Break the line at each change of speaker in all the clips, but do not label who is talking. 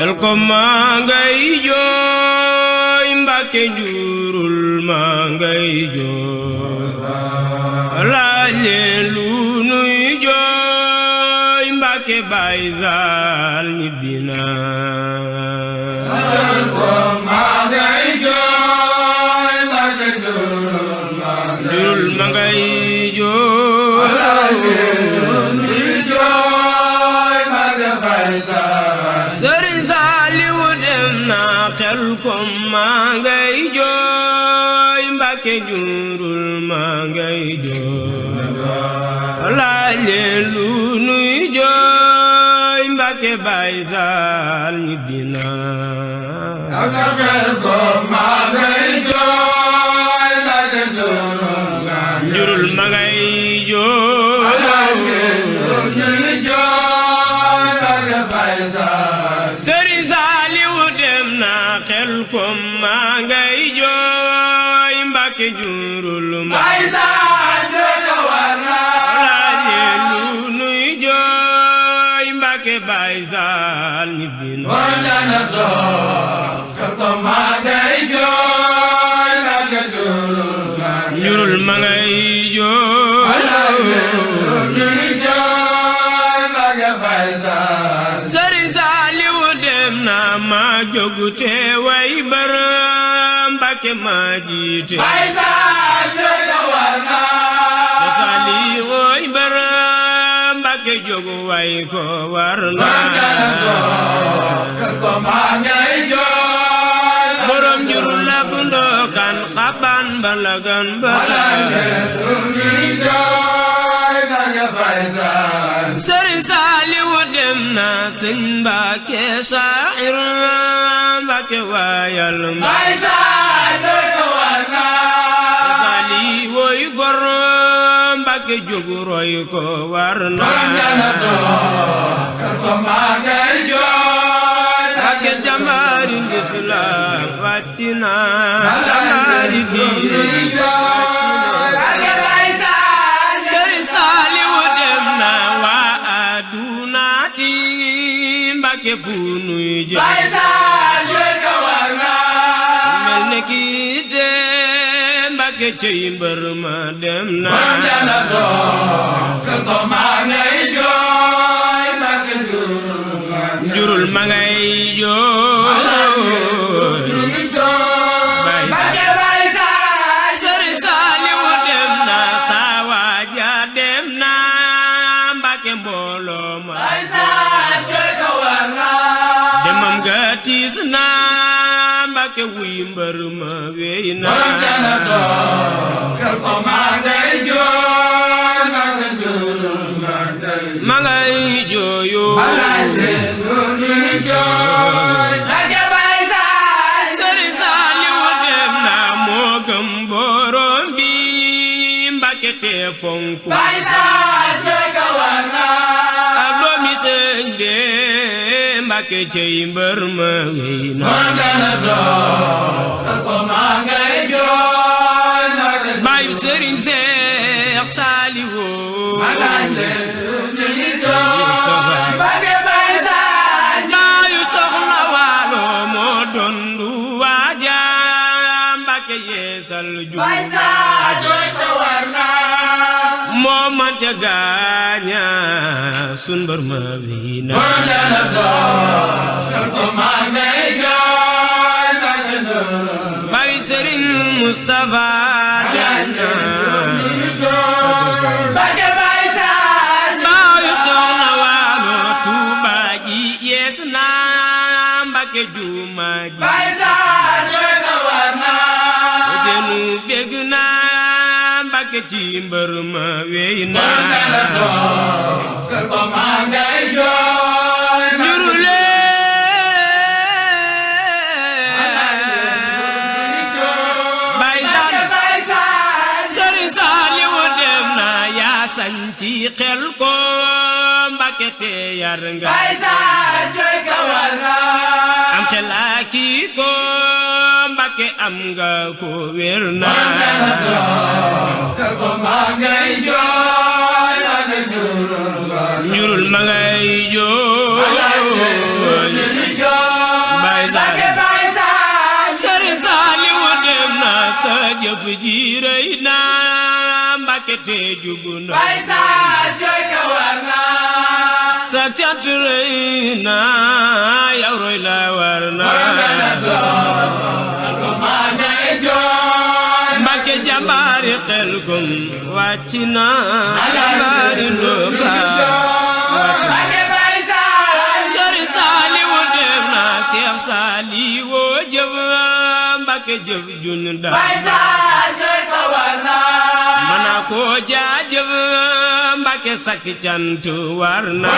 xel kom maa ngay jooy Mbàkke njurul maa ngay jooy laaj leen lu nuy jooy Mbàkke Baay Saal ñibbi na
xel kom maa ngay jooy Mbàkke njurul maa ngay jooy Sëriñ Saaliwu dem na xel kom maa ngay jooy Mbàkke njurul maa ngay jooy laaj leen lu nuy jooy Mbàkke Baay Saal ñibbi na xel kom maa ngay jooy Mbàkke njurul maa ngay jooy Sëriñ Saaliwu dem na xel kom maa ngay jooy Mbàkke njurul Baay Saal jooy war na laaj leen lu nuy jooy Mbàkke Baay Saal ñibbi na xel kom maa ngay jooy Mbàkke njurul maa ngay jooy Sëriñ Saaliwu dem na ma jógu te way bërëm Mbàkke ma jiite Baay Saal jooy war na Saaliwu way bërëm Mbàkke jógu way ko war na xel kom maa ngay jooy borom njurul ak ndokan xaban balagan Sëriñ Saaliwu dem na sëñ Mbàkke Saayir Mbàkke waayal Baay Saal jooy war na Saaliwu woy gor Mbàkke jógu roy ko war na xel kom maa ngay jooy Mbàkke jàmbaari lislaam wàcc na jàmbaari diine Sëriñ Saaliwu dem na waa aduna ti Mbàkke fu nuy jëm Baay Saal jooy war na mel ne kii te Mbàkke cey mbër ma dem na xel kom maa ngay jooy Mbàkke njurul maa ngay jooy Baay Saal Sëriñ Saaliwu dem na saa waaja dem na Mbàkke mbooloo ma Baay Saal jooy war na demam ga tiis na Mbàkke wuy mbër ma wey na xel kom maa ngay jooy Mbàkke njurul maa ngay jooyo Sëriñ Saaliwu dem na moo gëm borom bi Mbàkke te fonku Baay Saal jooy war na ak doomi sëñ be Mbàkke cey mbër ma wey na xel kom maa ngay jooy baay Sëriñ Seex Saaliwu Baay Saal jooy war na moo man ca gaaña sun mbër ma wey na xel kom maa ngay jooy baay Sëriñ Mustafa Daña Mbàkke Baay Saal baayu soxna waalo Tuuba ji yees na Mbàkke juuma ji Baay Saal jooy war na seenu bég na Mbàkke ci mbër ma wey na xel kom maa ngay jooy njurule Baay Saal Sëriñ Saaliwu dem na yaa sañ ci xel kom Mbàkke te yar nga Baay Saal jooy war na am xel ak ko Mbàkke am nga ko wér na xel kom maa ngay jooy njurul ma ngay jooy
ji rëy na Mbàkke te jubu na
Baay Saar jooy ka war na
sa cant rëy na yow roy la war na Mbàkke jàmbaari Xelkom wàcc na jàmbaari Ndoka
Mbàkke Baay Saar
Sëriñ Saaliwu dem na Seex Saaliwu jëf Mbàkke jëf jun da
Baay Saar jooy ka war na
mana ko jaajëf Mbàkke sakk cant war na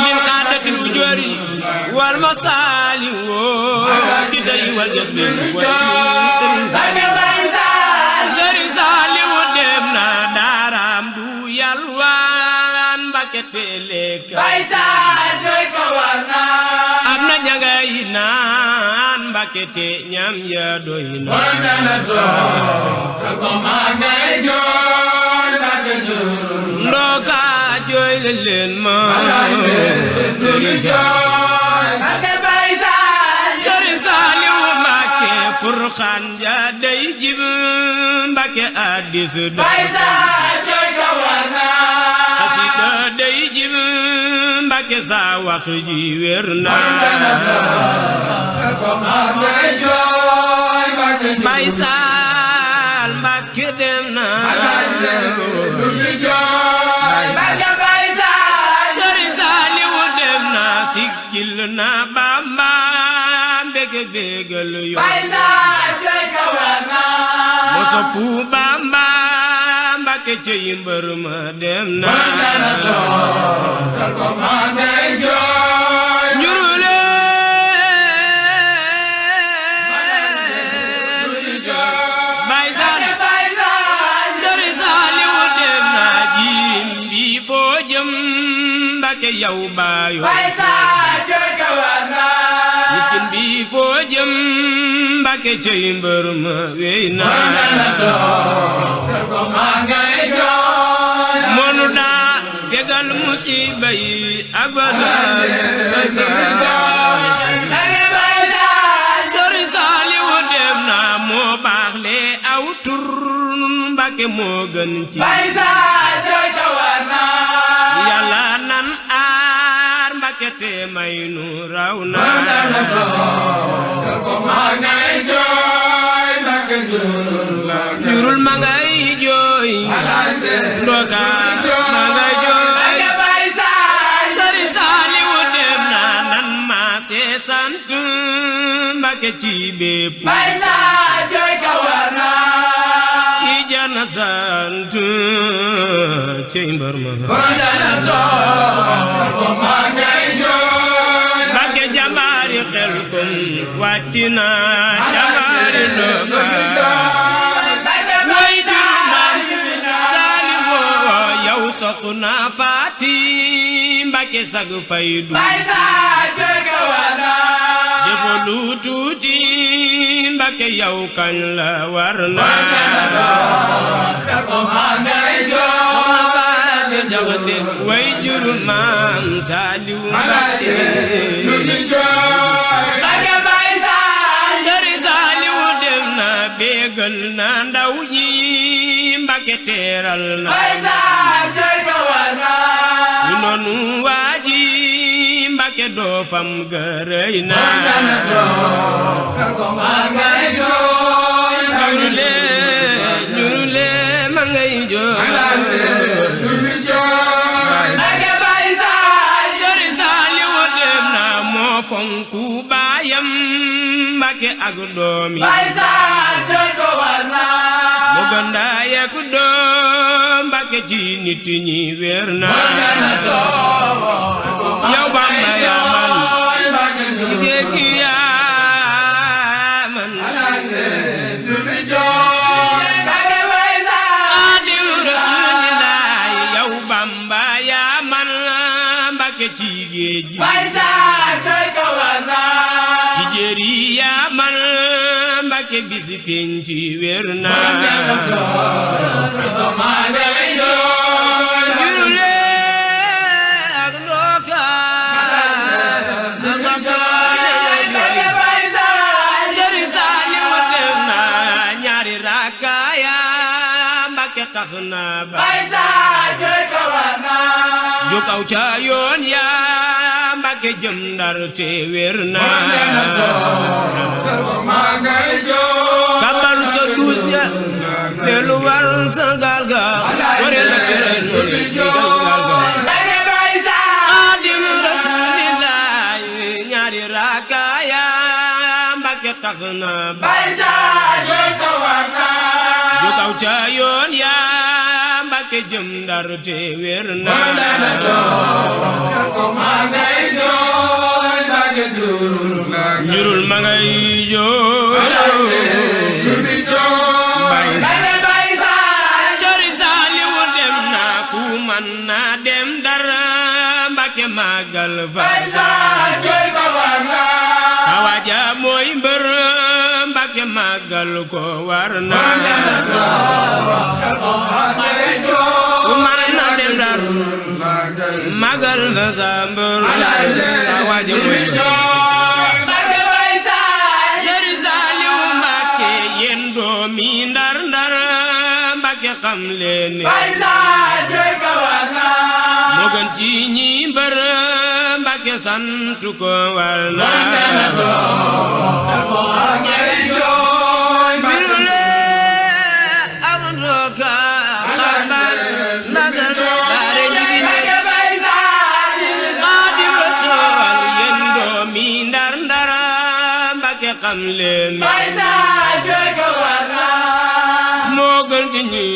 min xaadatil wujoori wal masaali woo di tey wal des bi Sëriñ Saaliwu dem na daaraam du yalwaan Mbàkke teleek
Baay Saar jooy ka war na
am na ñangay naan Mbàkke te ñam ya doy na Ndoka jooy leen ma
Mbàkke Baay Saar
Sëriñ Saaliwu Mbàkke Furxaan ja day jib Mbàkke addis
Baay Saar jooy ka war na
xasida day jib Mbàkke sa wax ji wér na Baay Saar Mbàkke dem na
Mbàkke Baay Saar
Sëriñ Saaliwu dem na siggil na Bamba mbege bégal yo
Baay Saar jooy ka war na
mo soppu Bamba Mbàkke cey mbër ma dem na njurule Baay Saar Sëriñ Saaliwu dem na jiim bi foo jëm Mbàkke yow baayo
Baay Saar jooy ka war na
miskin bi foo jëm Mbàkke cey mbër ma wey na monu daa fegal musiba yi ak balaa
Mbàkke Baay Saar
Sëriñ Saaliwu dem na moo baax le aw tur Mbàkke moo gën ci
Baay Saar jooy ka war na
Yàlla nan aar Mbàkke te may nu raw na jurul ma ngay jooy Ndoka ma ngay jooy
Mbàkke Baay Saar
Sëriñ Saaliwu dem na nan ma see sant Mbàkke ci bépp
Baay Saar jooy ka war na
yi jar na sant cey mbër ma Mbàkke jàmbaari Xelkom wàcc na jàmbaari Ndoka way jur maam Saaliwu yow soxna Faati Mbàkke sag faydu
Baay Saar jooy ka war na
defo lu tuuti Mbàkke yow kañ la war na soxna Faati Jaxate way jur maam Saaliwu Mbàkke
Mbàkke Baay Saar
Sëriñ Saaliwu dem na bégal na ndaw ñi Mbàkke teeral na
Baay Saar jooy ka war na
ñu noonu waaji Mbàkke doo fam gërëy na ñurule ma ngay jooy
Mbàkke Baay Saar
Sëriñ Saaliwu dem na moo fonku baayam Mbàkke ak doomi
Baay Saar jooy ka war na
mu gëndaay ak doom Mbàkke ci nit ñi wér na yow Bamba yaa man géej gi yaa man
Mbàkke Baay Saar
Xaadimu Rasuulillaahi yow Bamba yaa man Mbàkke ci géej gi
Baay Saar jooy ka war na
ci jéeri yaa man Mbàkke bisi penc wér na jurule ak Ndoka
Mbàkke Baay Saar
Sëriñ tax na
Baay Saal jooy ka war na
ju kaw ca yoon ya Mbàkke jëm Ndar te wér na
kër ba maa ngay jooy
kabal sa duus ya delu war sa gaal ga ware la teen ware digal gaal ga
Mbàkke Baay Saal
Xaadim Rasuulillaahi ñaari raakaaya Mbàkke tax na
Baay Saal jooy ka war na
ju kaw ca yoon ya Mbàkke jëm Ndar te wér na
kër ba maa ngay jooy Mbàkke njurul
ma ngay jooy
Mbàkke Baay Saal
Sëriñ Saaliwu dem na ku man na dem Ndar Mbàkke màggal fa
Baay Saal jooy ka war na
sa waaja mooy mbër Mbàkke màggal ko war na ku man na dem Ndar màggal fa sa mbër sa waaja mooy mbër
Mbàkke Baay Saal
Sëriñ Saaliwu Mbàkke yéen doomi Ndar Ndar Mbàkke xam leen ne
Baay Saal jooy ka war na
moo gën ci ñi mbër Mbàkke sant ko war na birule ak ndoka xambal magal daare ñibi
Mbàkke Baay Saal
Xaadim Rasuul yéen doomi Ndar Ndar Mbàkke xam leen
Baay Saal jooy ka war na
moo gën ci ñi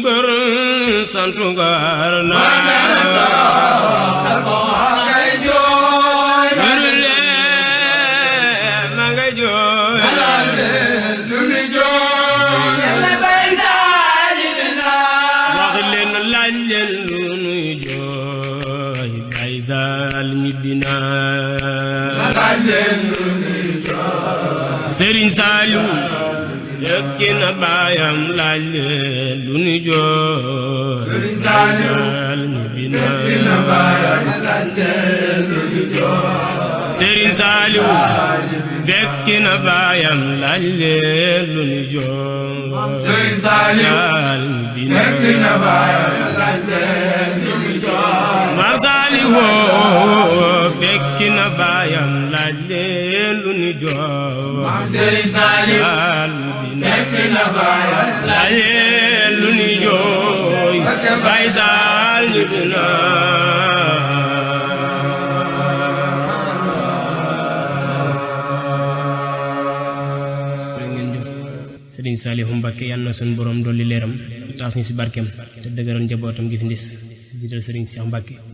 mbër sant ko war na birule ma nga jooy
Baay Saal
wax leen laaj leen lu nuy jooy Baay Saal ñibbi na Sëriñ Saaliw yëkki na baayam laaj leen lu nuy jooy Baay Saal ñibbi na Sëriñ Saaliw fekki na baayam laaj leen lu nuy jooy
Sëriñ Saaliw
ñibbi na Maam Saaliw fekki na baayam laaj leen lu nuy jooy
Sëriñ Saaliw fekki na baayam
laaj leen lu nuy jooy Baay Saal ñibbi na Sëriñ Saalihu Mbàkke yàlla na sunu borom dolli leeram taas ñu ci barkeem te dëgëral njabootam gi fi ndis ci jiital Sëriñ Seex Mbàkke